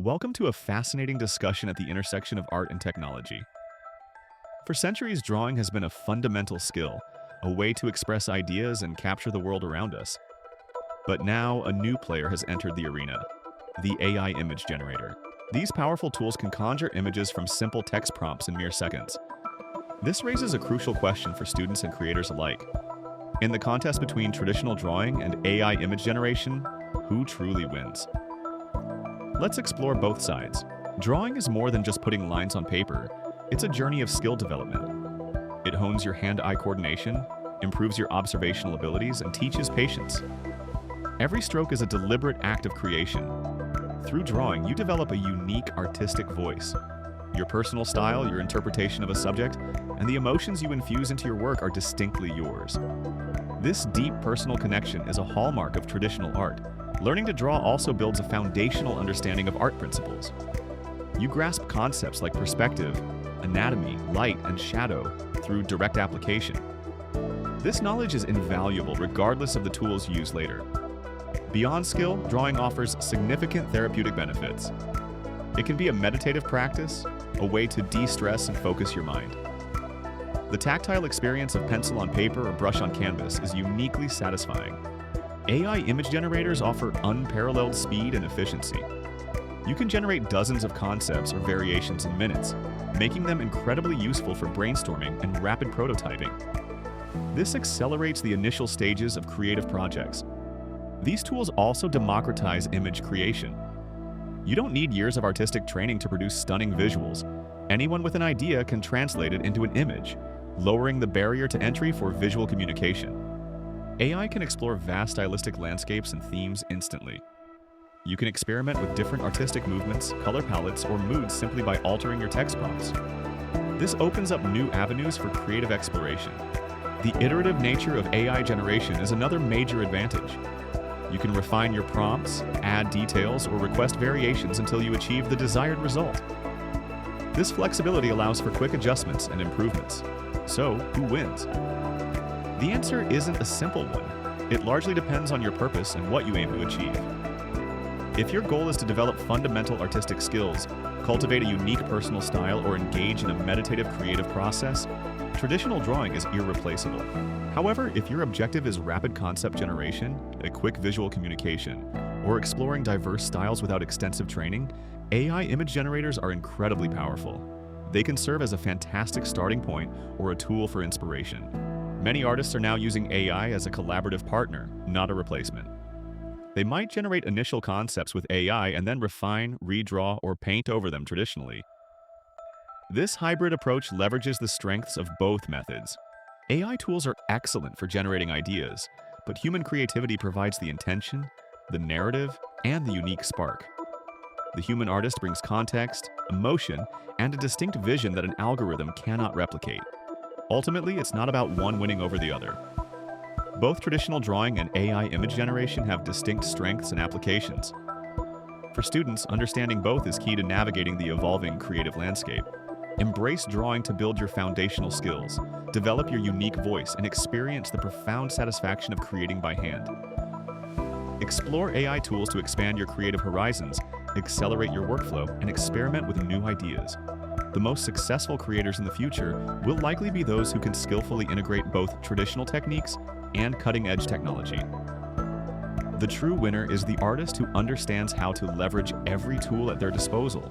Welcome to a fascinating discussion at the intersection of art and technology. For centuries, drawing has been a fundamental skill, a way to express ideas and capture the world around us. But now, a new player has entered the arena, the AI image generator. These powerful tools can conjure images from simple text prompts in mere seconds. This raises a crucial question for students and creators alike. In the contest between traditional drawing and AI image generation, who truly wins? Let's explore both sides. Drawing is more than just putting lines on paper. It's a journey of skill development. It hones your hand-eye coordination, improves your observational abilities, and teaches patience. Every stroke is a deliberate act of creation. Through drawing, you develop a unique artistic voice. Your personal style, your interpretation of a subject, and the emotions you infuse into your work are distinctly yours. This deep personal connection is a hallmark of traditional art. Learning to draw also builds a foundational understanding of art principles. You grasp concepts like perspective, anatomy, light, and shadow through direct application. This knowledge is invaluable regardless of the tools you use later. Beyond skill, drawing offers significant therapeutic benefits. It can be a meditative practice, a way to de-stress and focus your mind. The tactile experience of pencil on paper or brush on canvas is uniquely satisfying. AI image generators offer unparalleled speed and efficiency. You can generate dozens of concepts or variations in minutes, making them incredibly useful for brainstorming and rapid prototyping. This accelerates the initial stages of creative projects. These tools also democratize image creation. You don't need years of artistic training to produce stunning visuals. Anyone with an idea can translate it into an image, lowering the barrier to entry for visual communication. AI can explore vast stylistic landscapes and themes instantly. You can experiment with different artistic movements, color palettes, or moods simply by altering your text prompts. This opens up new avenues for creative exploration. The iterative nature of AI generation is another major advantage. You can refine your prompts, add details, or request variations until you achieve the desired result. This flexibility allows for quick adjustments and improvements. So, who wins? The answer isn't a simple one. It largely depends on your purpose and what you aim to achieve. If your goal is to develop fundamental artistic skills, cultivate a unique personal style, or engage in a meditative creative process, traditional drawing is irreplaceable. However, if your objective is rapid concept generation, a quick visual communication, or exploring diverse styles without extensive training, AI image generators are incredibly powerful. They can serve as a fantastic starting point or a tool for inspiration. Many artists are now using AI as a collaborative partner, not a replacement. They might generate initial concepts with AI and then refine, redraw, or paint over them traditionally. This hybrid approach leverages the strengths of both methods. AI tools are excellent for generating ideas, but human creativity provides the intention, the narrative, and the unique spark. The human artist brings context, emotion, and a distinct vision that an algorithm cannot replicate. Ultimately, it's not about one winning over the other. Both traditional drawing and AI image generation have distinct strengths and applications. For students, understanding both is key to navigating the evolving creative landscape. Embrace drawing to build your foundational skills, develop your unique voice, and experience the profound satisfaction of creating by hand. Explore AI tools to expand your creative horizons, accelerate your workflow, and experiment with new ideas. The most successful creators in the future will likely be those who can skillfully integrate both traditional techniques and cutting-edge technology. The true winner is the artist who understands how to leverage every tool at their disposal